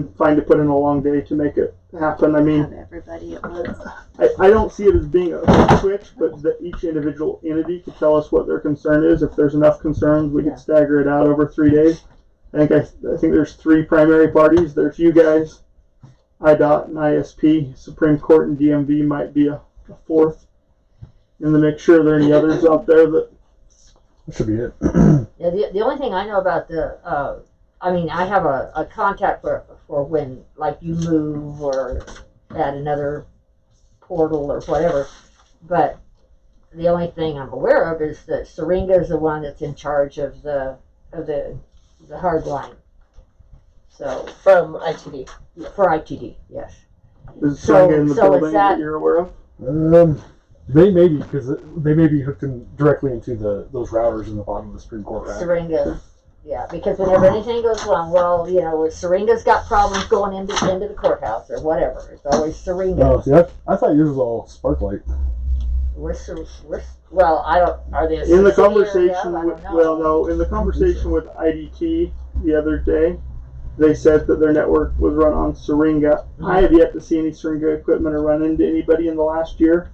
fine to put in a long day to make it happen. I mean, Have everybody at once. I don't see it as being a switch, but that each individual entity could tell us what their concern is. If there's enough concerns, we could stagger it out over 3 days. I think there's 3 primary parties. There's you guys, IDOT and ISP. Supreme Court and DMV might be a 4th. And to make sure there are any others out there that should be it. Yeah, the only thing I know about I mean, I have a contact for when, like, you move or add another portal or whatever, but the only thing I'm aware of is that Syringa is the one that's in charge of the hard line. So From ITD. for ITD, yes. is So- Syringa in the so is building that- that you're aware of. They may be, because they may be hooked in directly into those routers in the bottom of the Supreme Court rack. Syringa. Yeah, because whenever anything goes wrong, well, you know, if Syringa's got problems going into the courthouse or whatever, it's always Syringa. Oh, see, I thought yours was all Sparklight. Well, I don't. Are they a In the subsidiary conversation of? I with, don't know. well, no, in the conversation with IDT the other day, they said that their network was run on Syringa. I have yet to see any Syringa equipment or run into anybody in the last year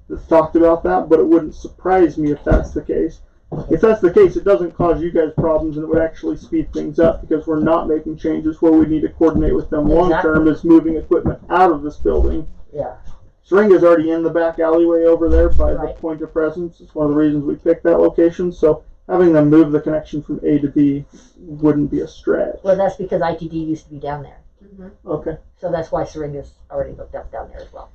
that's talked about that, but it wouldn't surprise me if that's the case. If that's the case, it doesn't cause you guys problems, and it would actually speed things up because we're not making changes. Where we need to coordinate with them long term is moving equipment out of this building. Yeah. Syringa's already in the back alleyway over there by Right. the point of presence. It's one of the reasons we picked that location. So having them move the connection from A to B wouldn't be a stretch. Well, that's because ITD used to be down there, Okay. so that's why Syringa's already hooked up down there as well.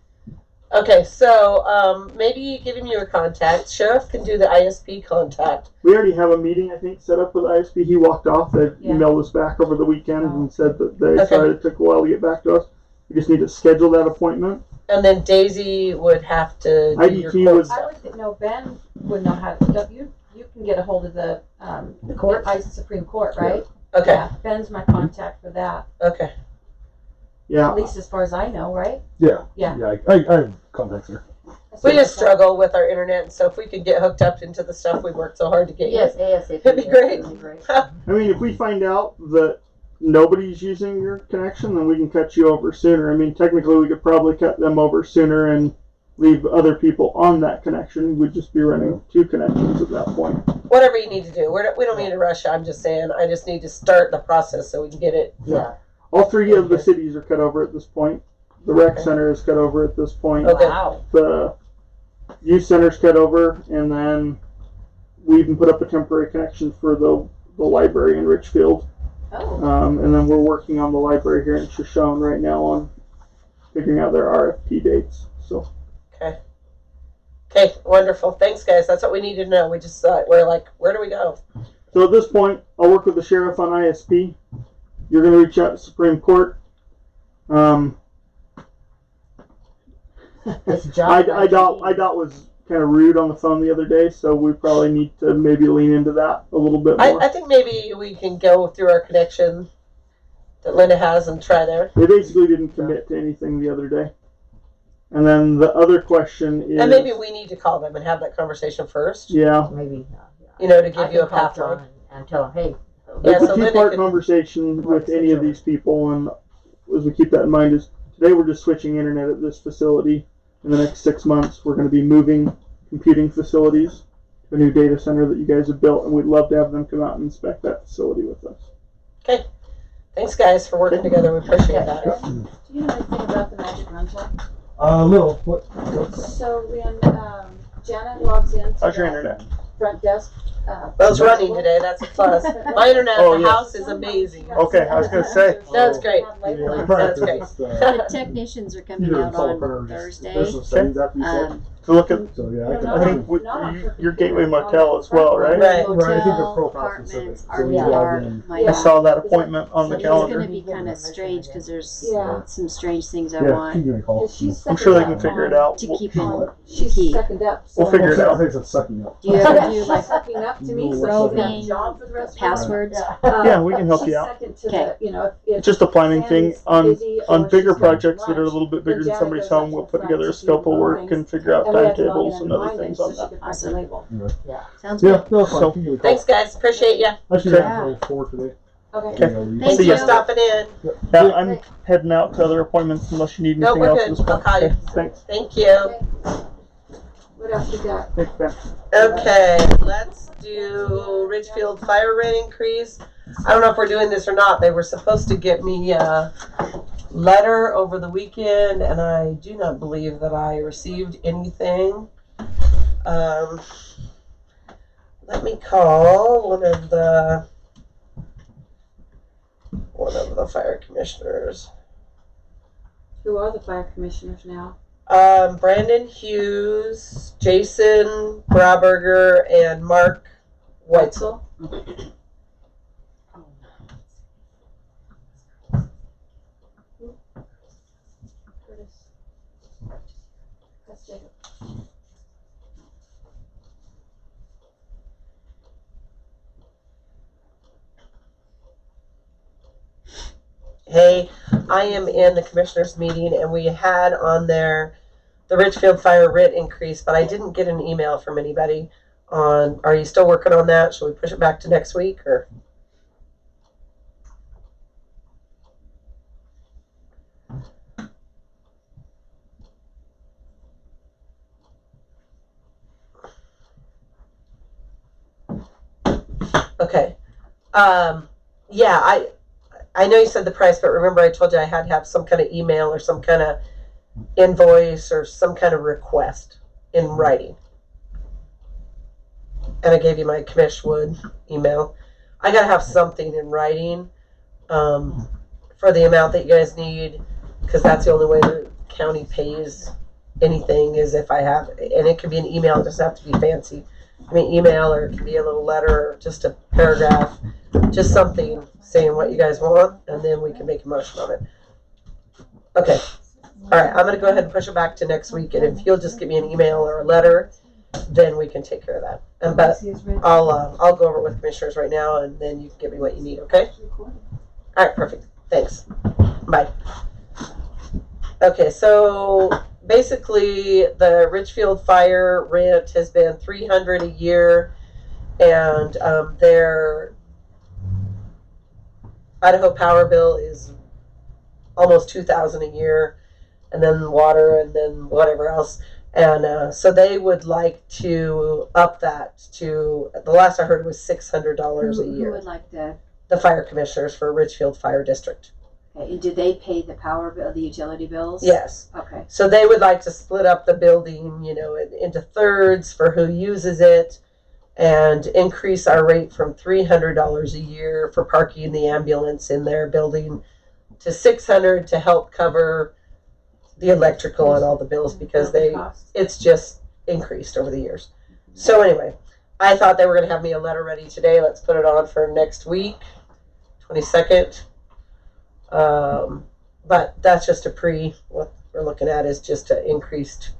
Okay, so maybe give him your contact. Sheriff can do the ISP contact. We already have a meeting, I think, set up with ISP. He walked off. They emailed us back over the weekend and said that sorry it took a while to get back to us. We just need to schedule that appointment. And then Daisy would have to do IDT your was- I would think, no, Ben would know how to, you can get a hold of the court? Supreme Court, right? Okay, Yeah, Ben's my contact for that, okay. Yeah. at least as far as I know, right? Yeah. Yeah. Yeah, I have contacts there. We just struggle with our internet, so if we could get hooked up into the stuff we worked so hard to get Yes, ASAP. That'd be great. That'd be great. I mean, if we find out that nobody's using your connection, then we can cut you over sooner. I mean, technically, we could probably cut them over sooner and leave other people on that connection. We'd just be running 2 connections at that point. Whatever you need to do. We don't need to rush. I'm just saying, I just need to start the process so we can get it. Yeah. All 3 of the cities are cut over at this point. The rec center is cut over at this point. Okay. Wow. The youth center's cut over, and then we even put up a temporary connection for the library in Richfield. Oh, And then we're working on the library here in Shoshone right now on figuring out their RFP dates. So Okay, wonderful. Thanks, guys. That's what we need to know. We just we're like, where do we go? at this point, I'll work with the sheriff on ISP. You're going to reach out to Supreme Court. It's John. IDOT was kind of rude on the phone the other day, so we probably need to maybe lean into that a little bit more. I think maybe we can go through our connection that Linda has and try there. They basically didn't commit to anything the other day. And then the other question is... And maybe we need to call them and have that conversation first. Yeah. Maybe. You know, to I give you a can call pathway. John and tell him, hey. Yeah, It's so a Linda two-part could- conversation with any of these people, and as we keep that in mind, is today we're just switching internet at this facility. In the next 6 months, we're going to be moving computing facilities to a new data center that you guys have built, and we'd love to have them come out and inspect that facility with us. Okay. Thanks, guys, for working together. We appreciate that. do you know anything about the Magic Rental? Little. What? So when Janet logs in How's to your the internet? front desk. Well, it's running today. That's a plus. My internet Oh, at the yes. house is amazing. Okay, I was gonna say. That's great. Yeah, That's great. The technicians are coming out on Thursday. There's some settings after you set. To look at, So yeah, I can. I think your Gateway Motel as well, right? Right. Right, I think the Hotel, profile specific. apartments, So when you log in- RVR, my I saw that appointment on the It's going calendar. to be kind of strange because there's Yeah. some strange things I Yeah, want keep giving me a call. I'm sure they can figure it out. to keep in. She's Key. second up. So We'll figure it I out. think it's sucking up. Do you ever do like she's sucking up to me, so roving she's got a job for the rest of her life. passwords? Yeah, we can help She's you out. second to Okay. the, if It's just a planning thing. Sam's On busy or on bigger she's got projects that are a lunch, little bit bigger then than Janet somebody's goes home, up we'll to put the together a front to scope do of the work things. and figure out and we had to log timetables in and on other mine things so on she that. could print the Awesome. label. Sounds Yeah, good. no, So- fine. Keep giving me a call. Thanks, guys. Appreciate you. I should Yeah. have 4 today. Okay. Okay. Thank See you. ya. For stopping in. Yeah, I'm heading out to other appointments unless you need No, anything we're else good. at this point. I'll call you. Okay, thanks. Thank you. What else you got? Thanks, Ben. Okay, let's do Ridgefield fire rate increase. I don't know if we're doing this or not. They were supposed to get me a letter over the weekend, and I do not believe that I received anything. Let me call one of the fire commissioners. Who are the fire commissioners now? Brandon Hughes, Jason Braberger, and Mark Weitzel. Curtis. That's Jacob. Hey, I am in the commissioners meeting, and we had on there the Ridgefield fire writ increase, but I didn't get an email from anybody on, are you still working on that? Should we push it back to next week or? Okay. Yeah, I know you said the price, but remember I told you I had to have some kind of email or some kind of invoice or some kind of request in writing. And I gave you my Commish email. I gotta have something in writing for the amount that you guys need, because that's the only way the county pays anything is if I have, and it could be an email, it doesn't have to be fancy. I mean, email, or it can be a little letter, or just a paragraph, just something saying what you guys want, and then we can make a motion on it. Okay. All right, I'm going to go ahead and push it back to next week, and if you'll just give me an email or a letter, then we can take care of that. And but I'll go over it with commissioners right now, and then you can give me what you need, okay? All right, perfect. Thanks. Bye. Okay, so basically the Ridgefield fire rent has been $300 a year, and their Idaho Power bill is almost $2,000 a year, and then water, and then whatever else. And so they would like to up that to, the last I heard was $600 a year. Who would like that? The fire commissioners for Ridgefield Fire District. Okay, and do they pay the power bill, the utility bills? Yes. Okay. So they would like to split up the building, you know, into thirds for who uses it, and increase our rate from $300 a year for parking the ambulance in their building to $600 to help cover the electrical and all the bills, because it's just increased over the years. So anyway, I thought they were going to have me a letter ready today. Let's put it on for next week, 22nd. But that's just what we're looking at is just an increased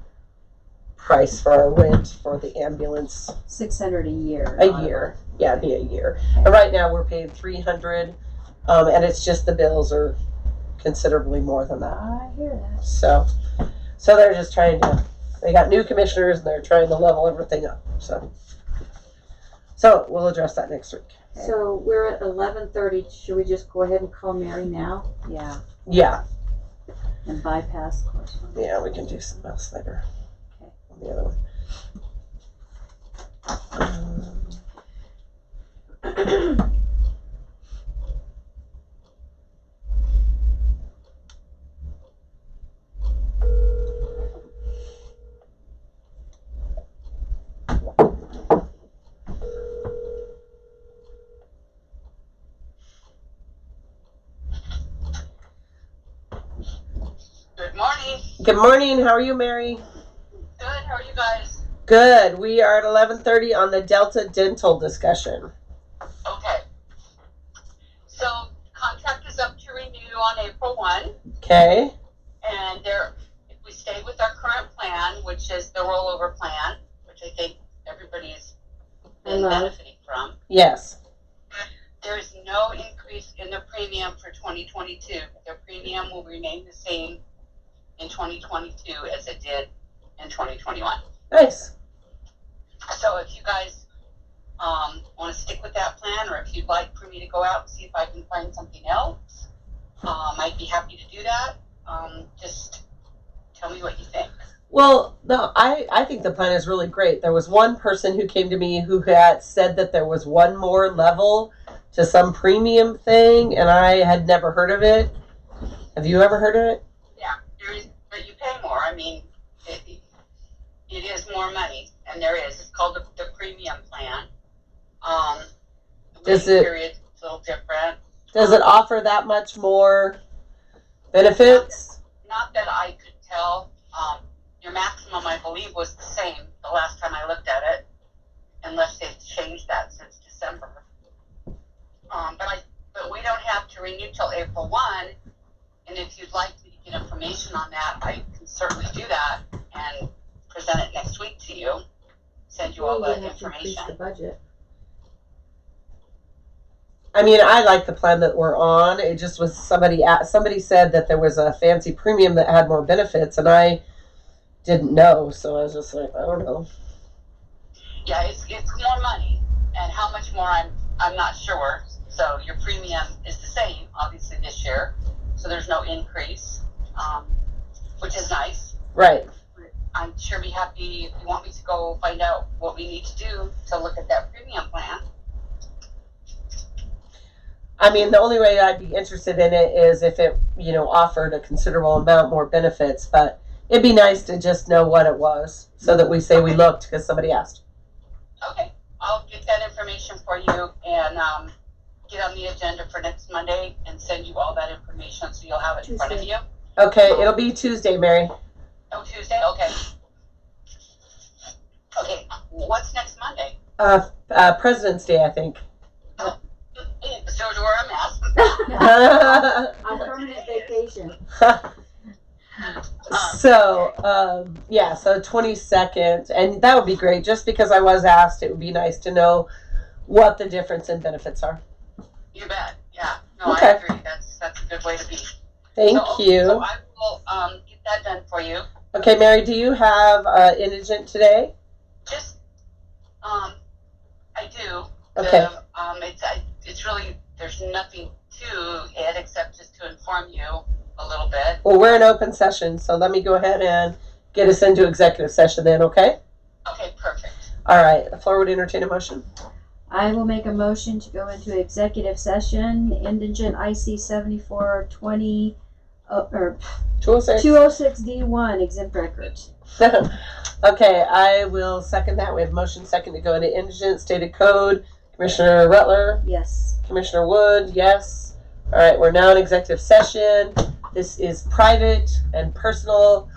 price for our rent for the ambulance. $600 a year. A year. Yeah, it'd be a year. And right now we're paying $300, and it's just the bills are considerably more than that. I hear that. So they're just trying to, they got new commissioners and they're trying to level everything up. So we'll address that next week. So we're at 11:30. Should we just go ahead and call Mary now? Yeah, Yeah. and bypass correspondence. Yeah, we can do something else later. Okay. On the other one. Good morning. Good morning. How are you, Mary? Good. How are you guys? Good. We are at 11:30 on the Delta Dental discussion. Okay. So contract is up to renew on April 1, Okay. and if we stay with our current plan, which is the rollover plan, which I think everybody's been benefiting from, Yes. there is no increase in the premium for 2022. The premium will remain the same in 2022 as it did in 2021. Nice. So if you guys want to stick with that plan, or if you'd like for me to go out and see if I can find something else, I'd be happy to do that. Just tell me what you think. Well, no, I think the plan is really great. There was one person who came to me who had said that there was one more level to some premium thing, and I had never heard of it. Have you ever heard of it? Yeah, but you pay more. I mean, it is more money, and there is. It's called the premium plan. The waiting period's a little different. Does it offer that much more benefits? Not that I could tell. Your maximum, I believe, was the same the last time I looked at it, unless they've changed that since December. But we don't have to renew till April 1, and if you'd like me to get information on that, I can certainly do that and present it next week to you. Send you all We're the gonna have to increase information. the budget. I mean, I like the plan that we're on. It just was somebody said that there was a fancy premium that had more benefits, and I didn't know, so I was just like, I don't know. Yeah, it's more money, and how much more I'm not sure. So your premium is the same, obviously, this year, so there's no increase, which is nice. Right. I'm sure be happy if you want me to go find out what we need to do to look at that premium plan. I mean, the only way I'd be interested in it is if it, offered a considerable amount more benefits, but it'd be nice to just know what it was so that we say we looked because somebody asked. Okay, I'll get that information for you and get on the agenda for next Monday and send you all that information so you'll have it in front of you. Okay, it'll be Tuesday, Mary. Oh, Tuesday? Okay. Okay, what's next Monday? President's Day, I think. So we're a mess. On permanent vacation. So 22nd, and that would be great. Just because I was asked, it would be nice to know what the difference in benefits are. You bet. Yeah. No, Okay. I agree. That's a good way to be. Thank you. So I will get that done for you. Okay, Mary, do you have indigent today? Just I do. Okay. It's really, there's nothing to it except just to inform you a little bit. Well, we're in open session, so let me go ahead and get us into executive session then, okay? Okay, perfect. All right, the floor would entertain a motion. I will make a motion to go into executive session, indigent IC 7420, or 206. 206D1, exempt records. Okay, I will second that. We have motion second to go into indigent stated code. Commissioner Rutler, Yes. Commissioner Wood, yes. All right, we're now in executive session. This is private and personal,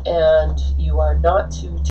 and you are not to